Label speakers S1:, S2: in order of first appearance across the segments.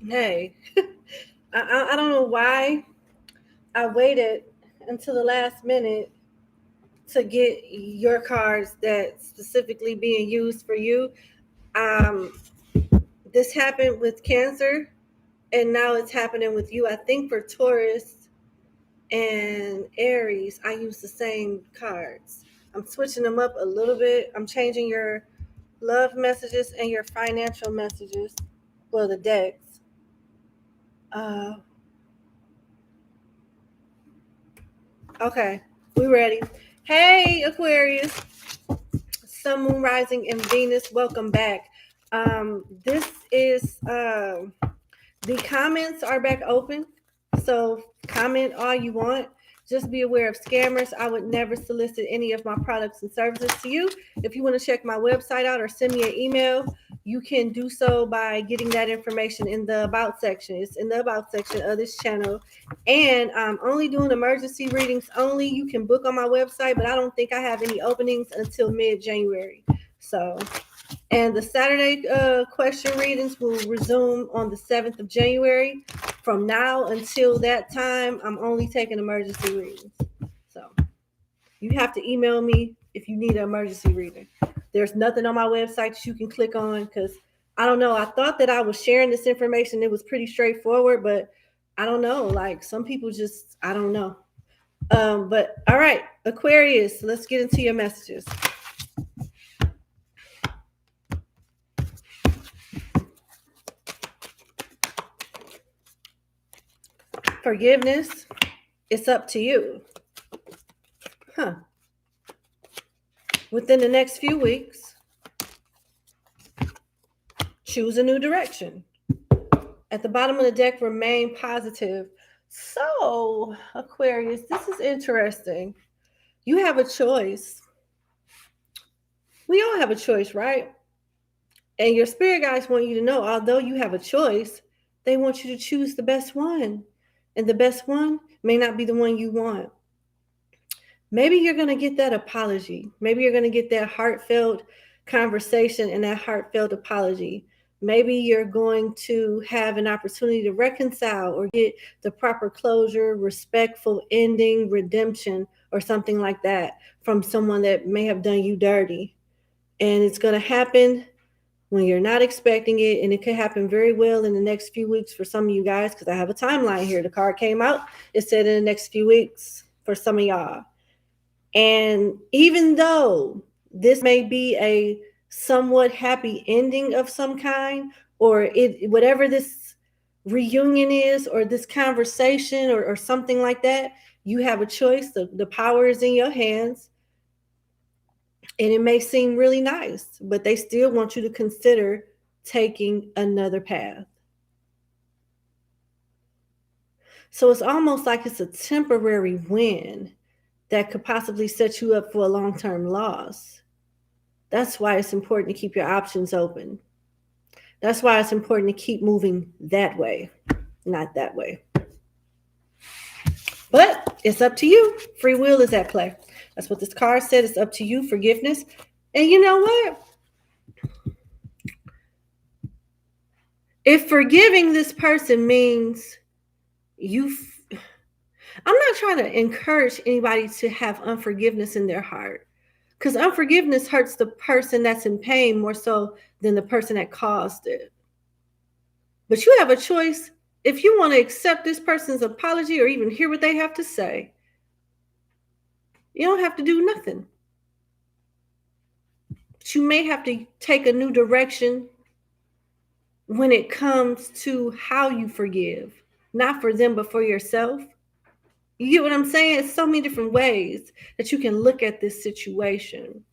S1: Hey, I don't know why I waited until the last minute to get your cards that specifically being used for you. Um, this happened with Cancer, and now it's happening with you. I think for Taurus and Aries, I use the same cards. I'm switching them up a little bit. I'm changing your love messages and your financial messages. Well, the decks. Uh, okay, we ready. Hey, Aquarius. Sun, Moon, Rising, and Venus. Welcome back. This is the comments are back open, so comment all you want. Just be aware of scammers. I would never solicit any of my products and services to you. If you want to check my website out or send me an email, you can do so by getting that information in the About section. It's in the About section of this channel. And I'm only doing emergency readings only. You can book on my website, but I don't think I have any openings until mid-January. So, and the Saturday question readings will resume on the 7th of January. From now until that time, I'm only taking emergency readings. So you have to email me if you need an emergency reading. There's nothing on my website that you can click on because I don't know. I thought that I was sharing this information. It was pretty straightforward, but I don't know. Like some people just, I don't know. But all right, Aquarius, let's get into your messages. Forgiveness, it's up to you. Huh. Within the next few weeks, choose a new direction. At the bottom of the deck, remain positive. So, Aquarius, this is interesting. You have a choice. We all have a choice, right? And your spirit guides want you to know, although you have a choice, they want you to choose the best one. And the best one may not be the one you want. Maybe you're going to get that apology. Maybe you're going to get that heartfelt conversation and that heartfelt apology. Maybe you're going to have an opportunity to reconcile or get the proper closure, respectful ending, redemption, or something like that from someone that may have done you dirty. And it's going to happen when you're not expecting it. And it could happen very well in the next few weeks for some of you guys, because I have a timeline here. The card came out. It said in the next few weeks for some of y'all. And even though this may be a somewhat happy ending of some kind, or it whatever this reunion is, or this conversation, or something like that, you have a choice. The power is in your hands. And it may seem really nice, but they still want you to consider taking another path. So it's almost like it's a temporary win that could possibly set you up for a long-term loss. That's why it's important to keep your options open. That's why it's important to keep moving that way, not that way. But it's up to you. Free will is at play. That's what this card said. It's up to you. Forgiveness. And you know what? If forgiving this person means you, I'm not trying to encourage anybody to have unforgiveness in their heart, because unforgiveness hurts the person that's in pain more so than the person that caused it. But you have a choice. If you want to accept this person's apology or even hear what they have to say, you don't have to do nothing. But you may have to take a new direction when it comes to how you forgive, not for them, but for yourself. You get what I'm saying? It's so many different ways that you can look at this situation.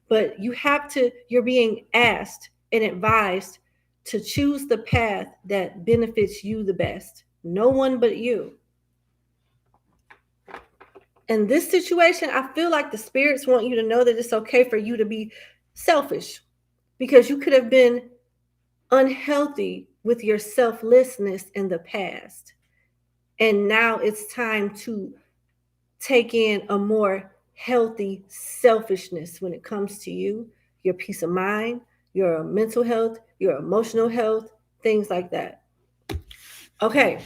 S1: But you're being asked and advised to choose the path that benefits you the best. No one but you. In this situation, I feel like the spirits want you to know that it's okay for you to be selfish, because you could have been unhealthy with your selflessness in the past. And now it's time to take in a more healthy selfishness when it comes to you, your peace of mind, your mental health, your emotional health, things like that. Okay,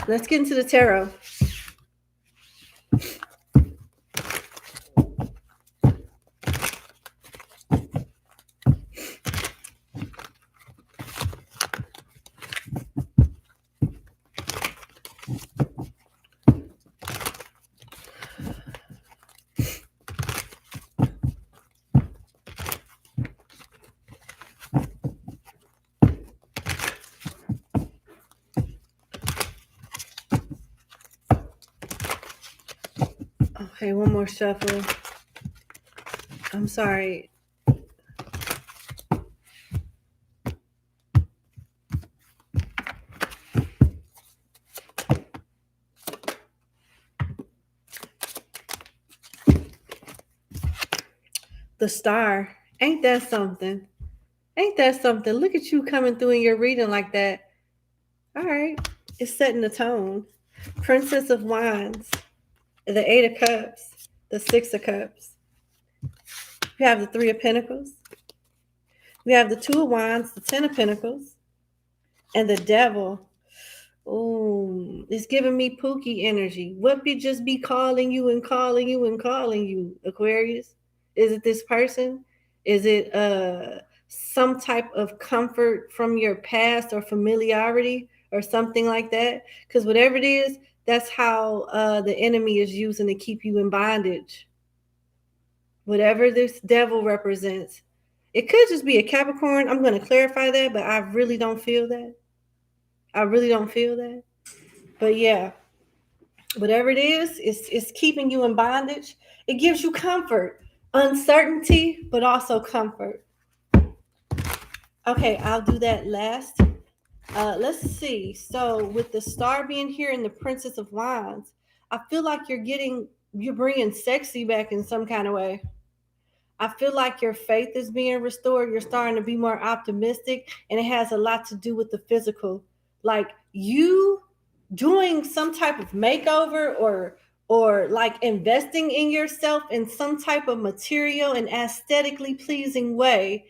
S1: let's get into the tarot. Okay, one more shuffle. I'm sorry. The Star. Ain't that something? Ain't that something? Look at you coming through in your reading like that. All right. It's setting the tone. Princess of Wands. The Eight of Cups. The Six of Cups. We have the Three of Pentacles. We have the Two of Wands, the Ten of Pentacles, and the Devil. Oh, it's giving me Pookie energy. What be just be calling you and calling you and calling you, Aquarius? Is it this person? Is it some type of comfort from your past or familiarity or something like that? Because whatever it is, that's how the enemy is using to keep you in bondage. Whatever this devil represents. It could just be a Capricorn. I'm going to clarify that, but I really don't feel that. I really don't feel that. But yeah, whatever it is, it's keeping you in bondage. It gives you comfort, uncertainty, but also comfort. Okay, I'll do that last. Let's see. So with the Star being here and the Princess of Wands, I feel like you're bringing sexy back in some kind of way. I feel like your faith is being restored. You're starting to be more optimistic, and it has a lot to do with the physical. Like you doing some type of makeover or like investing in yourself in some type of material and aesthetically pleasing way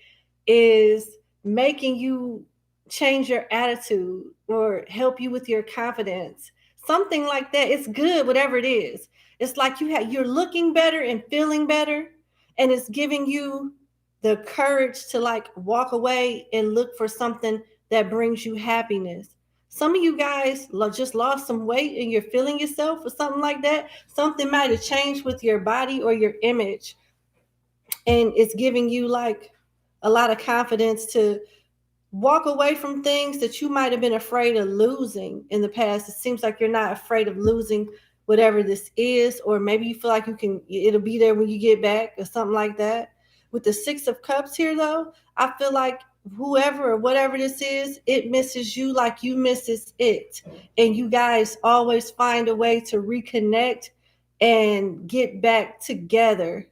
S1: is making you change your attitude or help you with your confidence. Something like that. It's good, whatever it is. It's like you're looking better and feeling better, and it's giving you the courage to like walk away and look for something that brings you happiness. Some of you guys just lost some weight and you're feeling yourself or something like that. Something might have changed with your body or your image, and it's giving you like a lot of confidence to walk away from things that you might have been afraid of losing in the past. It seems like you're not afraid of losing whatever this is, or maybe you feel like it'll be there when you get back or something like that. With the Six of Cups here though, I feel like whoever or whatever this is, it misses you like you misses it. And you guys always find a way to reconnect and get back together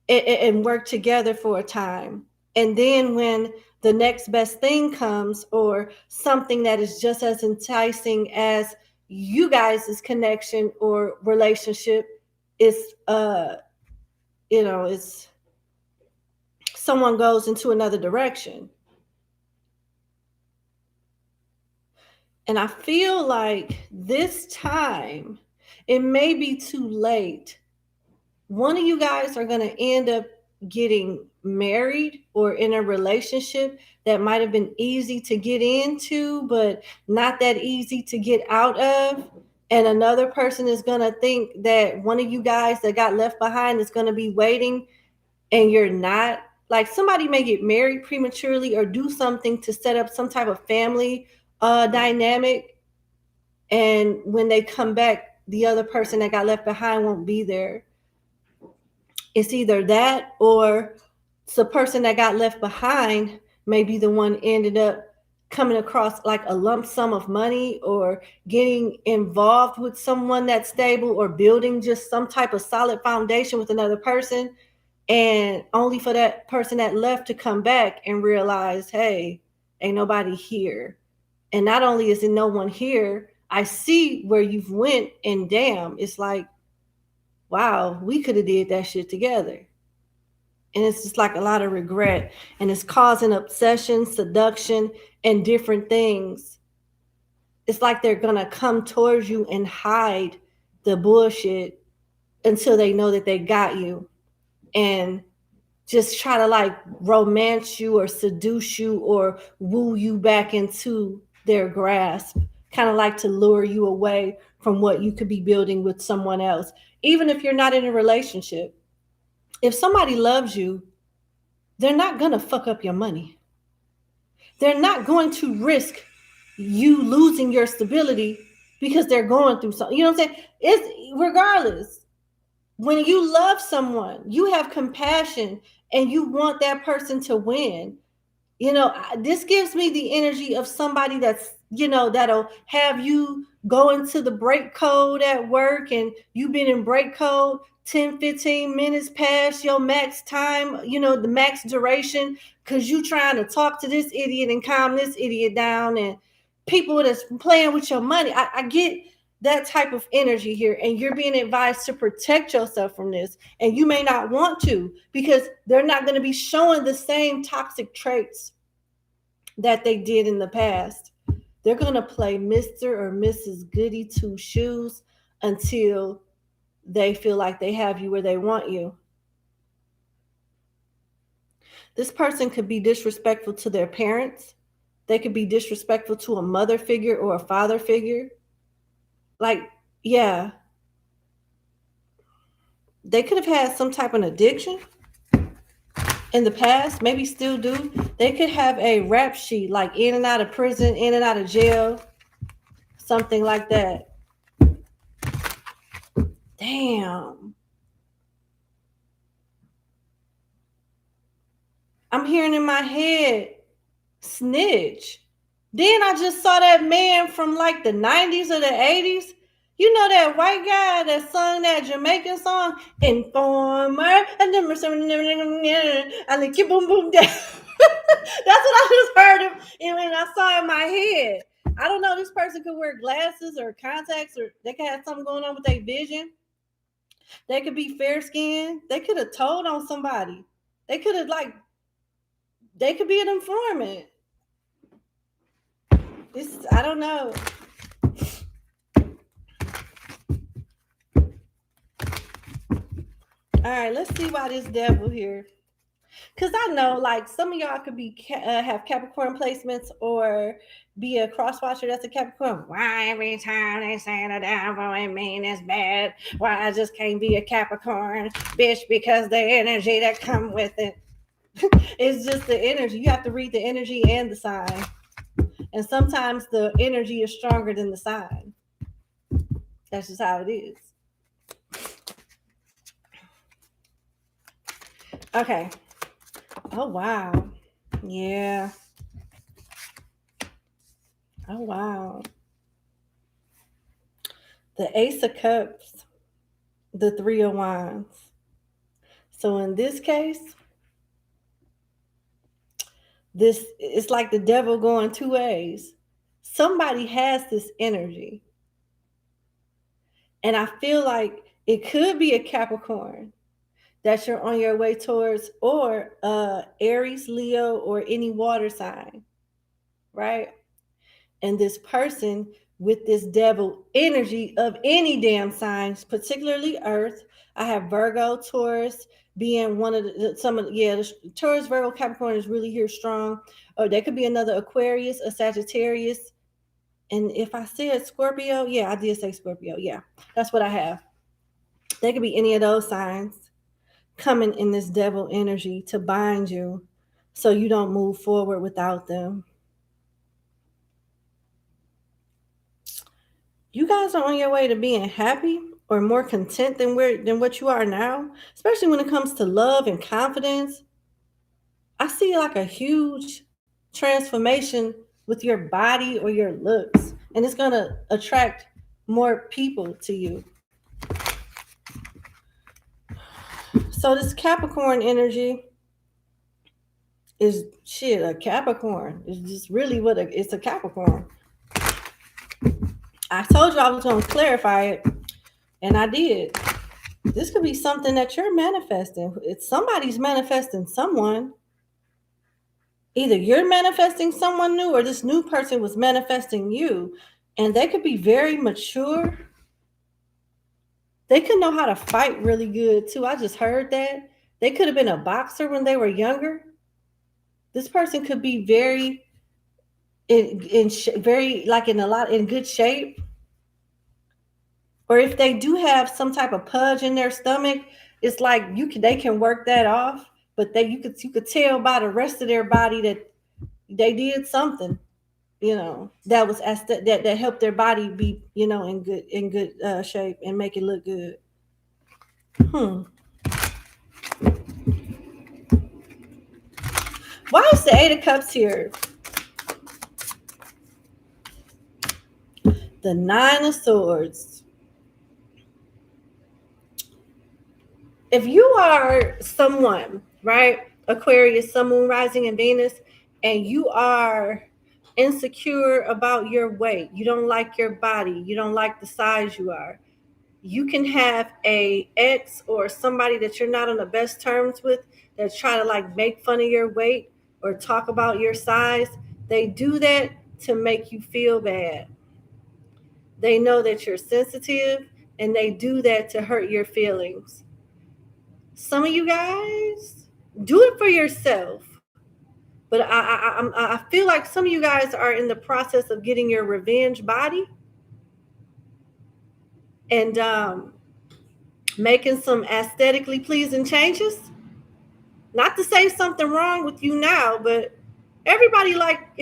S1: and work together for a time. And then when the next best thing comes, or something that is just as enticing as you guys' connection or relationship, is it's someone goes into another direction. And I feel like this time it may be too late. One of you guys are going to end up getting married or in a relationship that might have been easy to get into, but not that easy to get out of. And another person is going to think that one of you guys that got left behind is going to be waiting, and you're not. Like somebody may get married prematurely or do something to set up some type of family dynamic. And when they come back, the other person that got left behind won't be there. It's either that, or the person that got left behind may be the one ended up coming across like a lump sum of money, or getting involved with someone that's stable, or building just some type of solid foundation with another person, and only for that person that left to come back and realize, hey, ain't nobody here. And not only is there no one here, I see where you've went, and damn, it's like, wow, we could have did that shit together. And it's just like a lot of regret, and it's causing obsession, seduction, and different things. it's like they're going to come towards you and hide the bullshit until they know that they got you, and just try to like romance you or seduce you or woo you back into their grasp, kind of like to lure you away from what you could be building with someone else. Even if you're not in a relationship, if somebody loves you, they're not going to fuck up your money. They're not going to risk you losing your stability because they're going through something. You know what I'm saying? It's regardless. When you love someone, you have compassion and you want that person to win. You know, this gives me the energy of somebody that's, you know, that'll have you go into the break code at work, and you've been in break code 10, 15 minutes past your max time, you know, the max duration, because you trying to talk to this idiot and calm this idiot down, and people that's playing with your money. I get that type of energy here, and you're being advised to protect yourself from this, and you may not want to, because they're not going to be showing the same toxic traits that they did in the past. They're going to play Mr. or Mrs. Goody Two Shoes until they feel like they have you where they want you. This person could be disrespectful to their parents. They could be disrespectful to a mother figure or a father figure. Like, yeah. They could have had some type of addiction in the past, maybe still do. They could have a rap sheet, like in and out of prison, in and out of jail, something like that. Damn. I'm hearing in my head, snitch. Then I just saw that man from like the 90s or the 80s. You know that white guy that sung that Jamaican song, Informer, and then I like keep boom boom down. That's what I just heard him, and I saw in my head. I don't know. This person could wear glasses or contacts, or they could have something going on with their vision. They could be fair skinned. They could have told on somebody. They could have they could be an informant. I don't know. All right, let's see why this devil here. Because I know, like, some of y'all could be have Capricorn placements or be a cross watcher that's a Capricorn. Why every time they say the devil and mean is bad? Why I just can't be a Capricorn, bitch? Because the energy that come with it. It's just the energy. You have to read the energy and the sign. And sometimes the energy is stronger than the sign. That's just how it is. Okay. Oh, wow. Yeah. Oh, wow. The Ace of Cups, the Three of Wands. So in this case, this it's like the devil going two ways. Somebody has this energy. And I feel like it could be a Capricorn that you're on your way towards, or Aries, Leo, or any water sign, right? And this person with this devil energy of any damn signs, particularly Earth. I have Virgo, Taurus being one of the Taurus, Virgo, Capricorn is really here strong. Or there could be another Aquarius, a Sagittarius. And if I said Scorpio, yeah, I did say Scorpio. Yeah, that's what I have. They could be any of those signs coming in this devil energy to bind you so you don't move forward without them. You guys are on your way to being happy or more content than what you are now, especially when it comes to love and confidence. I see like a huge transformation with your body or your looks, and it's going to attract more people to you. So this Capricorn energy is a Capricorn. It's just really it's a Capricorn. I told you I was going to clarify it, and I did. This could be something that you're manifesting. It's somebody's manifesting someone. Either you're manifesting someone new, or this new person was manifesting you. And they could be very mature. They could know how to fight really good too. I just heard that. They could have been a boxer when they were younger. This person could be very very like in good shape. Or if they do have some type of pudge in their stomach, it's like they can work that off, but you could tell by the rest of their body that they did something, that was that helped their body be, in good shape and make it look good. Why is the Eight of Cups here? The Nine of Swords. If you are someone, right, Aquarius, Sun, Moon, Rising, and Venus, and you are insecure about your weight, you don't like your body, you don't like the size you are, you can have a ex or somebody that you're not on the best terms with that try to like make fun of your weight or talk about your size. They do that to make you feel bad. They know that you're sensitive, and they do that to hurt your feelings. Some of you guys do it for yourself, but I feel like some of you guys are in the process of getting your revenge body and making some aesthetically pleasing changes. Not to say something wrong with you now, but everybody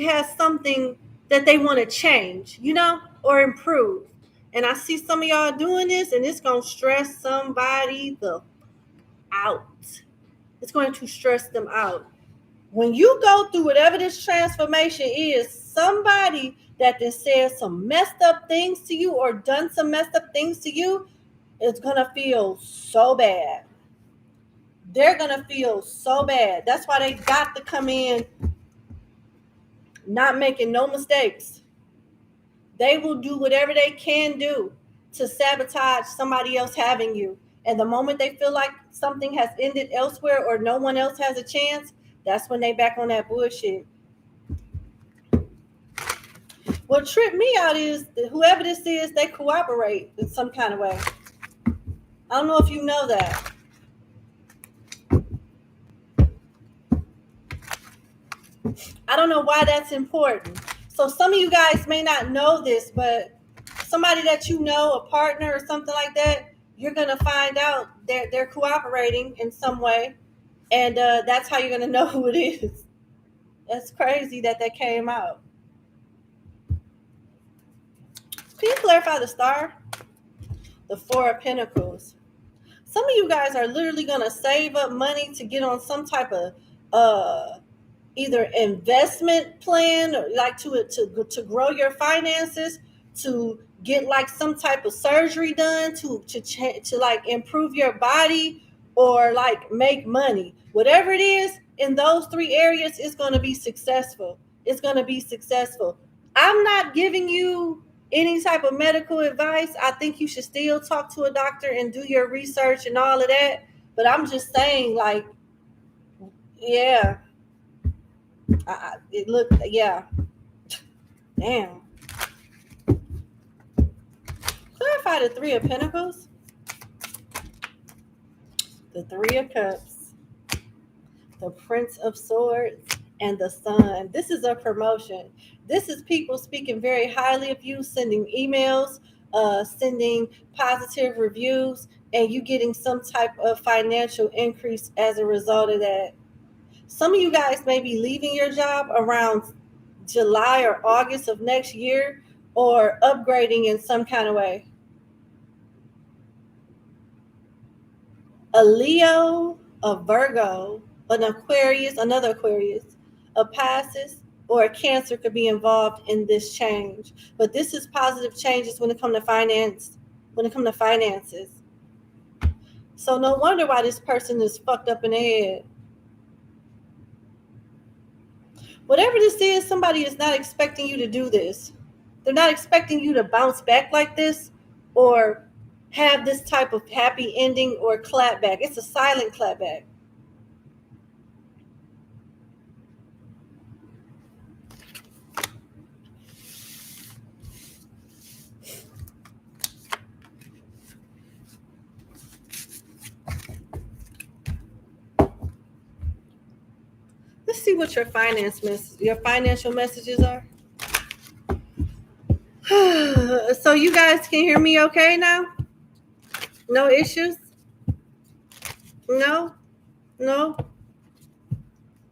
S1: has something that they want to change, or improve. And I see some of y'all doing this, and it's gonna stress somebody the out. It's going to stress them out. When you go through whatever this transformation is, somebody that has said some messed up things to you or done some messed up things to you is going to feel so bad. They're going to feel so bad. That's why they got to come in not making no mistakes. They will do whatever they can do to sabotage somebody else having you. And the moment they feel like something has ended elsewhere or no one else has a chance, that's when they back on that bullshit. What tripped me out is that whoever this is, they cooperate in some kind of way. I don't know if you know that. I don't know why that's important. So some of you guys may not know this, but somebody that you know, a partner or something like that, you're going to find out they're cooperating in some way. And that's how you're going to know who it is. That's crazy that came out. Can you clarify the star? The Four of Pentacles. Some of you guys are literally going to save up money to get on some type of either investment plan, or like to grow your finances, to get like some type of surgery done, to like improve your body, or like make money. Whatever it is in those three areas, it's going to be successful. It's going to be successful. I'm not giving you any type of medical advice. I think you should still talk to a doctor and do your research and all of that. But I'm just saying, like, yeah, it looked, yeah, damn. Clarify the Three of Pentacles, the Three of Cups, the Prince of Swords, and the Sun. This is a promotion. This is people speaking very highly of you, sending emails, sending positive reviews, and you getting some type of financial increase as a result of that. Some of you guys may be leaving your job around July or August of next year, or upgrading in some kind of way. A Leo, a Virgo, an Aquarius, another Aquarius, a Pisces, or a Cancer could be involved in this change. But this is positive changes when it comes to finance, when it comes to finances. So no wonder why this person is fucked up in the head. Whatever this is, somebody is not expecting you to do this. They're not expecting you to bounce back like this or have this type of happy ending or clapback. It's a silent clapback. what your financial messages are. So you guys can hear me okay now? No issues? No? No?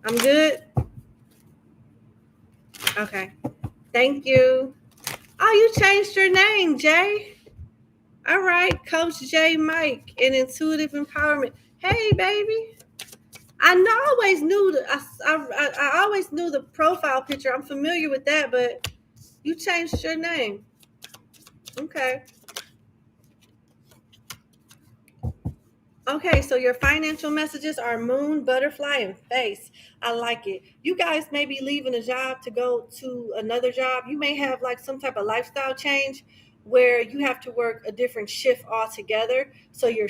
S1: I'm good? Okay. Thank you. Oh, you changed your name, Jay. All right, Coach J Mike in Intuitive Empowerment. Hey, baby. I always knew I always knew the profile picture. I'm familiar with that, but you changed your name. Okay. Okay, so your financial messages are moon, butterfly, and face. I like it. You guys may be leaving a job to go to another job. You may have like some type of lifestyle change where you have to work a different shift altogether. So your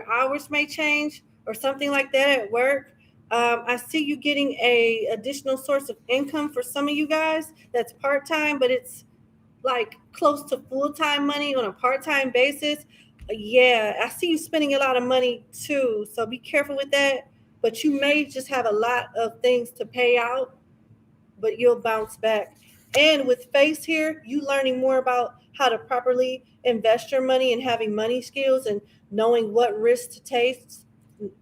S1: hours may change or something like that at work. I see you getting a additional source of income for some of you guys that's part-time, but it's like close to full-time money on a part-time basis. Yeah, I see you spending a lot of money too, so be careful with that. But you may just have a lot of things to pay out, but you'll bounce back. And with face here, you learning more about how to properly invest your money and having money skills and knowing what risk to take.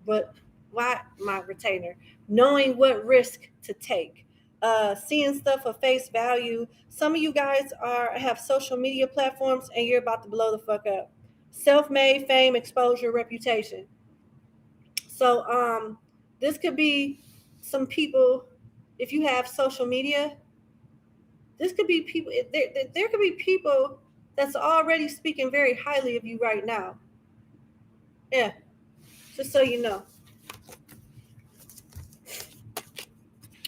S1: But why my retainer? Knowing what risk to take. Seeing stuff of face value. Some of you guys have social media platforms and you're about to blow the fuck up. Self-made, fame, exposure, reputation. So this could be some people. If you have social media, this could be people. There could be people that's already speaking very highly of you right now. Yeah, just so you know.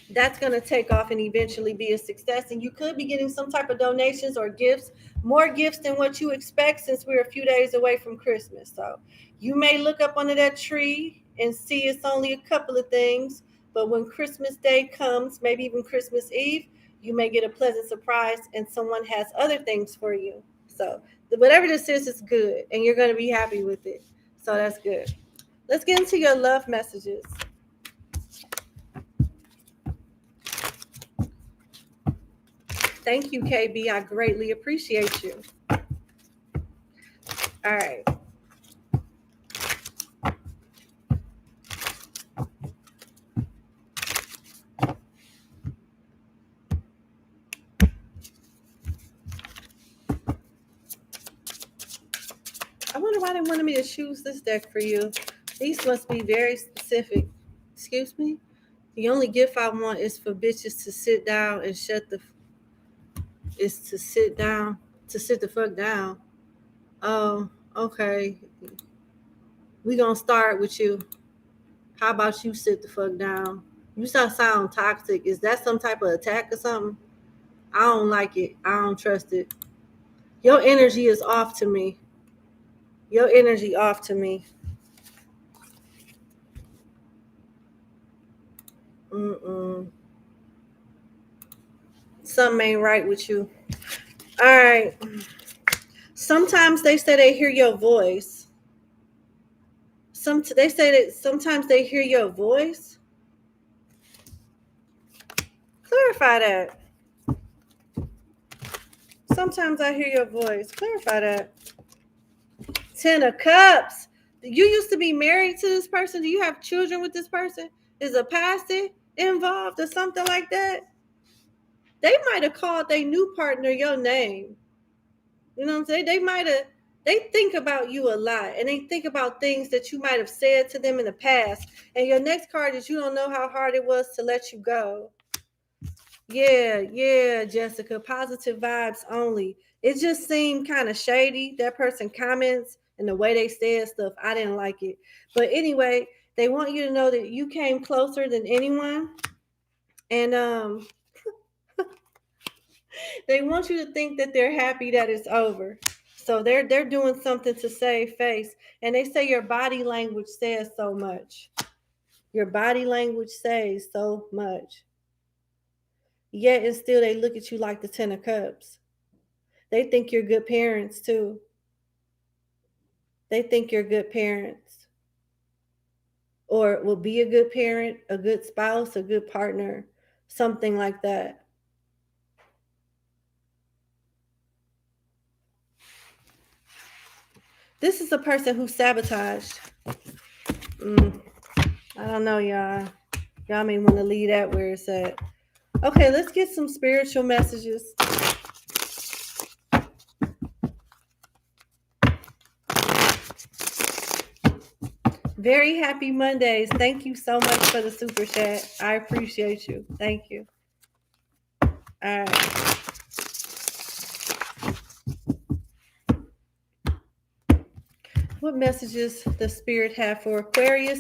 S1: That's going to take off and eventually be a success. And you could be getting some type of donations or gifts, more gifts than what you expect since we're a few days away from Christmas. So you may look up under that tree and see it's only a couple of things. But when Christmas Day comes, maybe even Christmas Eve, you may get a pleasant surprise and someone has other things for you. So whatever this is good and you're going to be happy with it. So that's good. Let's get into your love messages. Thank you, KB. I greatly appreciate you. All right. I wonder why they wanted me to choose this deck for you. These must be very specific. Excuse me? The only gift I want is for bitches to sit down and sit the fuck down. Oh, okay. We gonna start with you. How about you sit the fuck down? You sound toxic. Is that some type of attack or something? I don't like it. I don't trust it. Your energy is off to me. Your energy off to me. Something ain't right with you. All right. Sometimes they say they hear your voice. They say that sometimes they hear your voice. Clarify that. Sometimes I hear your voice. Clarify that. 10 of Cups. You used to be married to this person. Do you have children with this person? Is a pastor involved or something like that? They might have called their new partner your name. You know what I'm saying? They think about you a lot and they think about things that you might have said to them in the past. And your next card is you don't know how hard it was to let you go. Yeah, Jessica. Positive vibes only. It just seemed kind of shady. That person comments and the way they said stuff, I didn't like it. But anyway, they want you to know that you came closer than anyone. And they want you to think that they're happy that it's over. So they're doing something to save face. And they say your body language says so much. Your body language says so much. Yet and still they look at you like the 10 of Cups. They think you're good parents too. They think you're good parents. or will be a good parent, a good spouse, a good partner, something like that. This is a person who sabotaged. I don't know, y'all. Y'all may want to leave that where it's at. Okay, let's get some spiritual messages. Very happy Mondays. Thank you so much for the super chat. I appreciate you. Thank you. All right. What messages does Spirit have for Aquarius,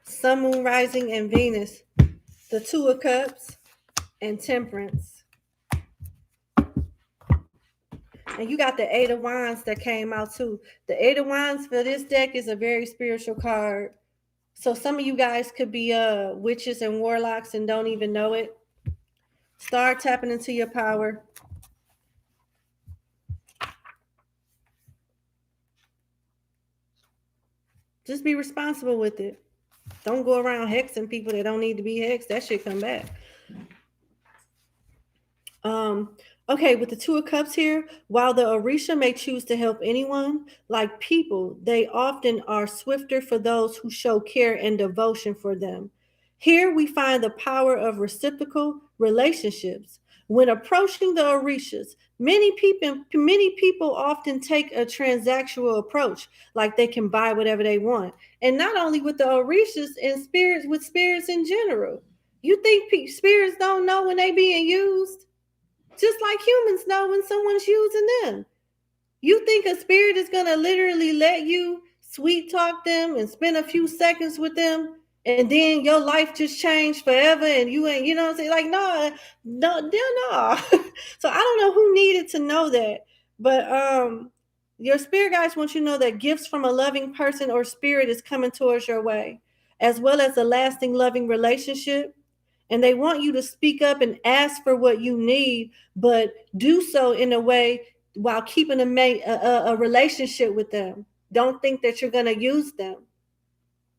S1: Sun, Moon, Rising, and Venus? The Two of Cups and Temperance. And you got the Eight of Wands that came out too. The Eight of Wands for this deck is a very spiritual card. So some of you guys could be witches and warlocks and don't even know it. Start tapping into your power. Just be responsible with it. Don't go around hexing people that don't need to be hexed. That shit come back. Okay, with the Two of Cups here, while the Orisha may choose to help anyone, like people, they often are swifter for those who show care and devotion for them. Here we find the power of reciprocal relationships. When approaching the Orishas, many people often take a transactional approach, like they can buy whatever they want. And not only with the Orishas and spirits, with spirits in general. You think spirits don't know when they being used? Just like humans know when someone's using them. You think a spirit is going to literally let you sweet talk them and spend a few seconds with them and then your life just changed forever and you ain't, you know what I'm saying? Like, no. So I don't know who needed to know that. But your spirit guides want you to know that gifts from a loving person or spirit is coming towards your way, as well as a lasting loving relationship. And they want you to speak up and ask for what you need, but do so in a way while keeping a relationship with them. Don't think that you're going to use them,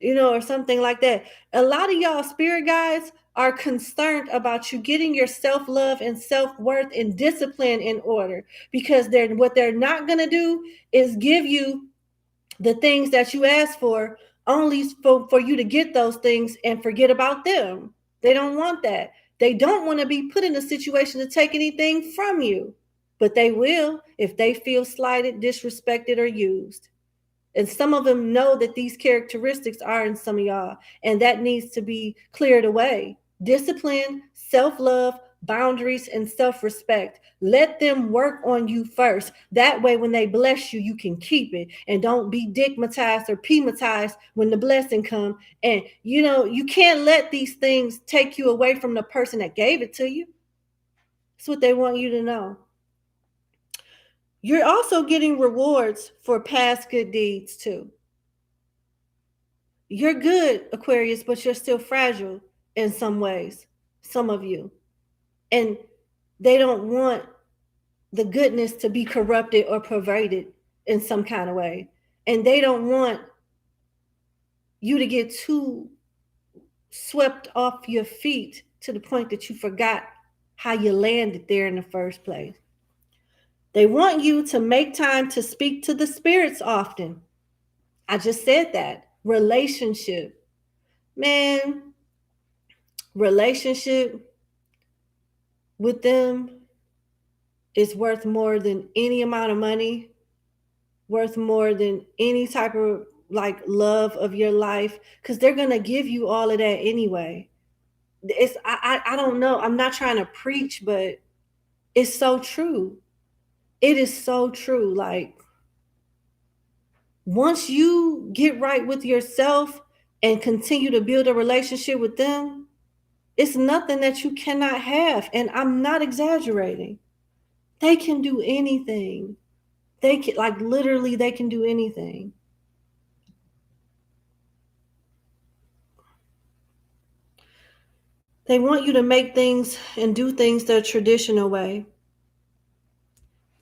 S1: or something like that. A lot of y'all spirit guides are concerned about you getting your self-love and self-worth and discipline in order, because what they're not going to do is give you the things that you ask for only for you to get those things and forget about them. They don't want that. They don't want to be put in a situation to take anything from you, but they will if they feel slighted, disrespected, or used. And some of them know that these characteristics are in some of y'all, and that needs to be cleared away. Discipline, self-love, boundaries, and self-respect. Let them work on you first. That way, when they bless you, you can keep it. And don't be digmatized or pematized when the blessing comes. And, you can't let these things take you away from the person that gave it to you. That's what they want you to know. You're also getting rewards for past good deeds, too. You're good, Aquarius, but you're still fragile in some ways, some of you. And they don't want the goodness to be corrupted or perverted in some kind of way. And they don't want you to get too swept off your feet to the point that you forgot how you landed there in the first place. They want you to make time to speak to the spirits often. I just said that. Relationship. Man, relationship with them is worth more than any amount of money, worth more than any type of love of your life, because they're going to give you all of that anyway. I don't know. I'm not trying to preach, but it's so true. It is so true. Like, once you get right with yourself and continue to build a relationship with them, it's nothing that you cannot have. And I'm not exaggerating. They can do anything. They can, literally, they can do anything. They want you to make things and do things the traditional way.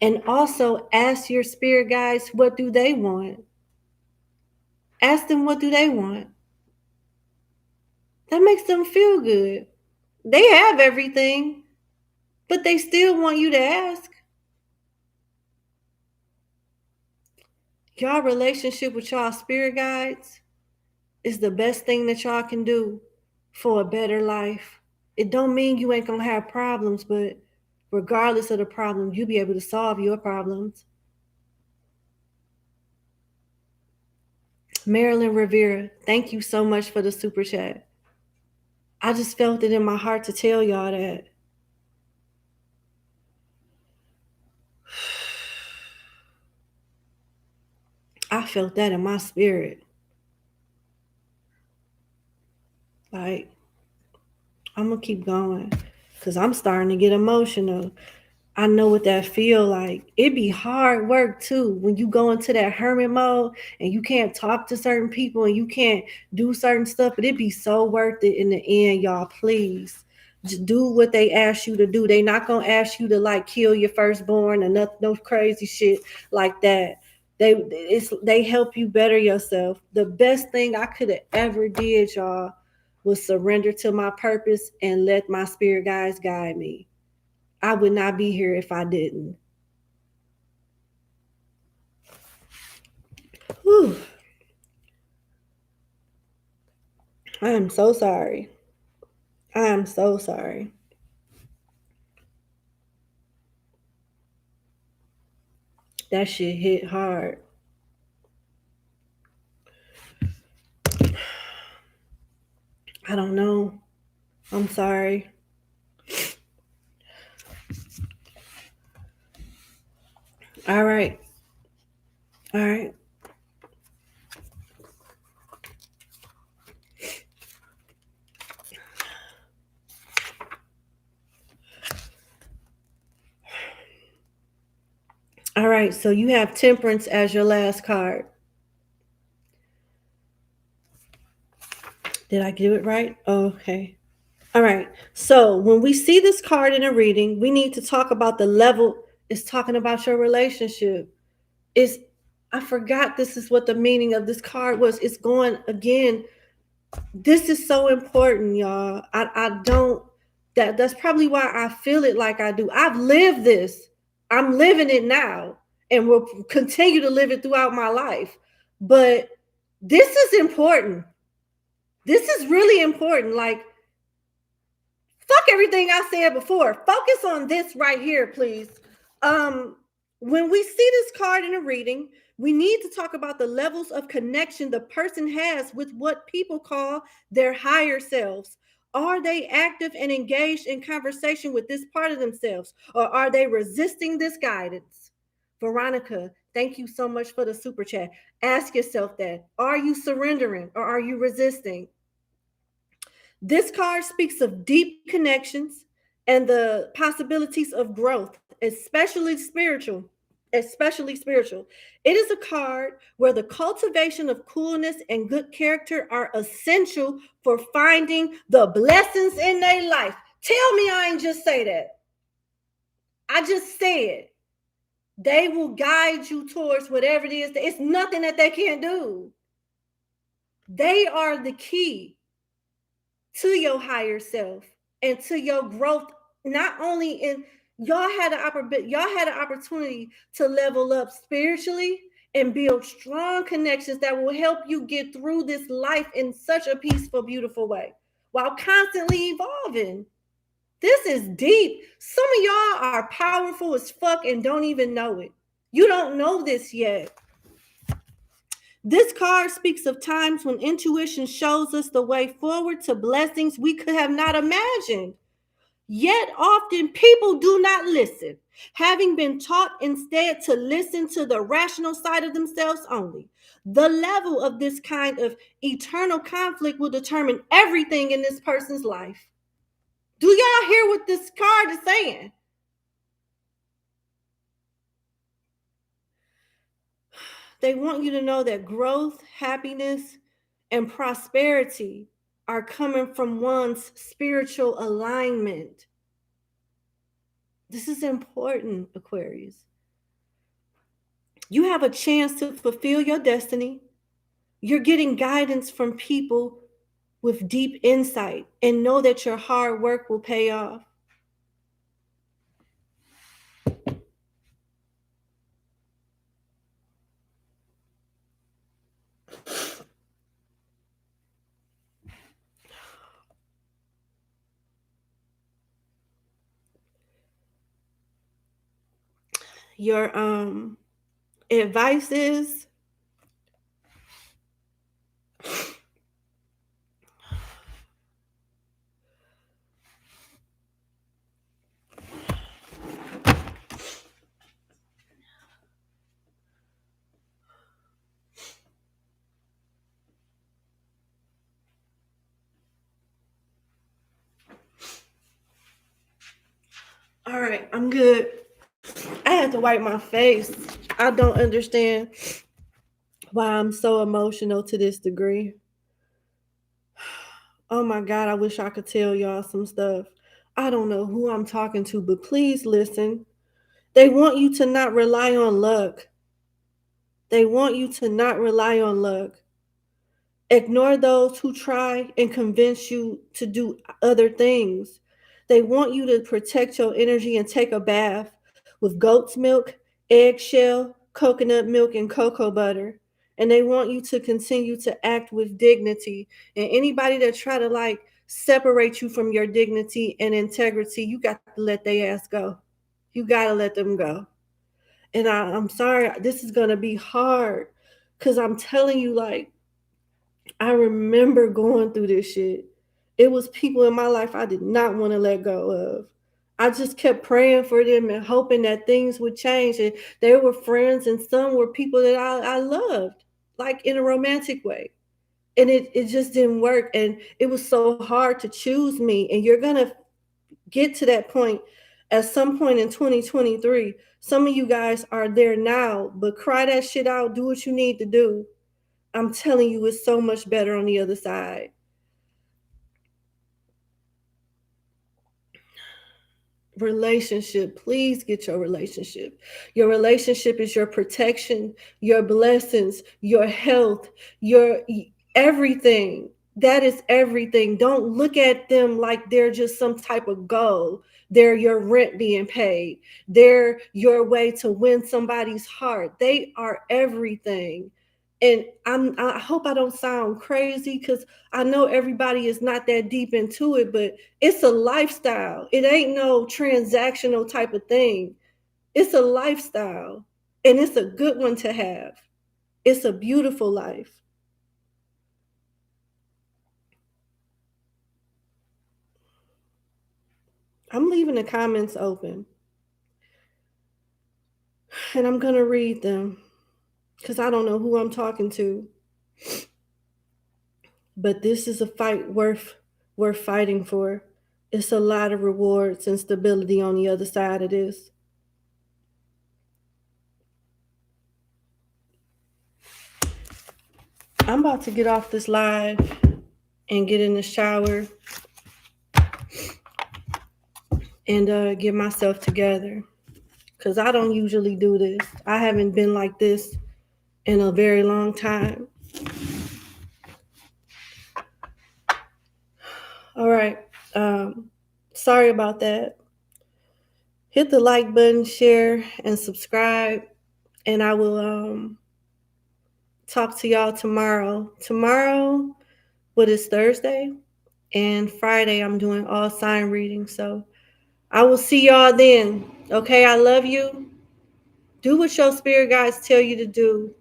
S1: And also ask your spirit guides, what do they want? Ask them, what do they want? That makes them feel good. They have everything, but they still want you to ask. Y'all relationship with y'all spirit guides is the best thing that y'all can do for a better life. It don't mean you ain't gonna have problems, but regardless of the problem, you be able to solve your problems. Marilyn Rivera, thank you so much for the super chat. I just felt it in my heart to tell y'all that. I felt that in my spirit. Like, I'm gonna keep going because I'm starting to get emotional. I know what that feel like. It be hard work too when you go into that hermit mode and you can't talk to certain people and you can't do certain stuff, but it be so worth it in the end, y'all. Please just do what they ask you to do. They not gonna ask you to like kill your firstborn and no crazy shit like that. They help you better yourself. The best thing I could have ever did, y'all, was surrender to my purpose and let my spirit guides guide me. I would not be here if I didn't. Whew. I am so sorry. I am so sorry. That shit hit hard. I don't know. I'm sorry. All right. All right. All right. So you have Temperance as your last card. Did I get it right? Oh, okay. All right. So when we see this card in a reading, we need to talk about the level. It's talking about your relationship. It's I forgot this is what the meaning of this card was. It's going again. This is so important, y'all. I don't that's probably why I feel it like I do. I've lived this. I'm living it now and will continue to live it throughout my life. But this is important. This is really important. Like, fuck everything I said before. Focus on this right here, please. Um, when we see this card in a reading, we need to talk about the levels of connection the person has with what people call their higher selves. Are they active and engaged in conversation with this part of themselves, or are they resisting this guidance? Veronica, thank you so much for the super chat. Ask yourself that. Are you surrendering or are you resisting? This card speaks of deep connections and the possibilities of growth, especially spiritual. Especially spiritual. It is a card where the cultivation of coolness and good character are essential for finding the blessings in their life. Tell me I ain't just say that. I just said they will guide you towards whatever it is. It's nothing that they can't do. They are the key to your higher self and to your growth. Not only in y'all had an opportunity to level up spiritually and build strong connections that will help you get through this life in such a peaceful, beautiful way while constantly evolving. This is deep. Some of y'all are powerful as fuck and don't even know it. You don't know this yet. This card speaks of times when intuition shows us the way forward to blessings we could have not imagined. Yet often people do not listen, having been taught instead to listen to the rational side of themselves only. The level of this kind of eternal conflict will determine everything in this person's life. Do y'all hear what this card is saying? They want you to know that growth, happiness, and prosperity are coming from one's spiritual alignment. This is important, Aquarius. You have a chance to fulfill your destiny. You're getting guidance from people with deep insight and know that your hard work will pay off. Your advice is all right, I'm good. I had to wipe my face. I don't understand why I'm so emotional to this degree. Oh my God, I wish I could tell y'all some stuff. I don't know who I'm talking to, but please listen. They want you to not rely on luck. They want you to not rely on luck. Ignore those who try and convince you to do other things. They want you to protect your energy and take a bath with goat's milk, eggshell, coconut milk, and cocoa butter. And they want you to continue to act with dignity. And anybody that try to like separate you from your dignity and integrity, you got to let their ass go. You got to let them go. And I'm sorry, this is going to be hard because I'm telling you, like, I remember going through this shit. It was people in my life I did not want to let go of. I just kept praying for them and hoping that things would change. And they were friends, and some were people that I loved, like in a romantic way. And it just didn't work. And it was so hard to choose me. And you're going to get to that point at some point in 2023. Some of you guys are there now, but cry that shit out. Do what you need to do. I'm telling you, it's so much better on the other side. Relationship, please get your relationship. Your relationship is your protection, your blessings, your health, your everything. That is everything. Don't look at them like they're just some type of goal. They're your rent being paid. They're your way to win somebody's heart. They are everything. And I hope I don't sound crazy because I know everybody is not that deep into it, but it's a lifestyle. It ain't no transactional type of thing. It's a lifestyle, and it's a good one to have. It's a beautiful life. I'm leaving the comments open, and I'm going to read them because I don't know who I'm talking to. But this is a fight worth fighting for. It's a lot of rewards and stability on the other side of this. I'm about to get off this live and get in the shower and get myself together because I don't usually do this. I haven't been like this in a very long time. All right. Sorry about that. Hit the like button, share, and subscribe. And I will talk to y'all tomorrow. Tomorrow, what is Thursday? And Friday, I'm doing all sign readings. So I will see y'all then. Okay, I love you. Do what your spirit guides tell you to do.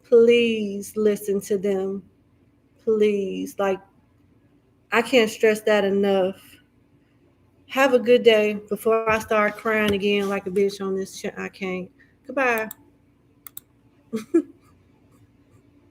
S1: Please listen to them. Please. Like, I can't stress that enough. Have a good day before I start crying again like a bitch on this shit. I can't. Goodbye.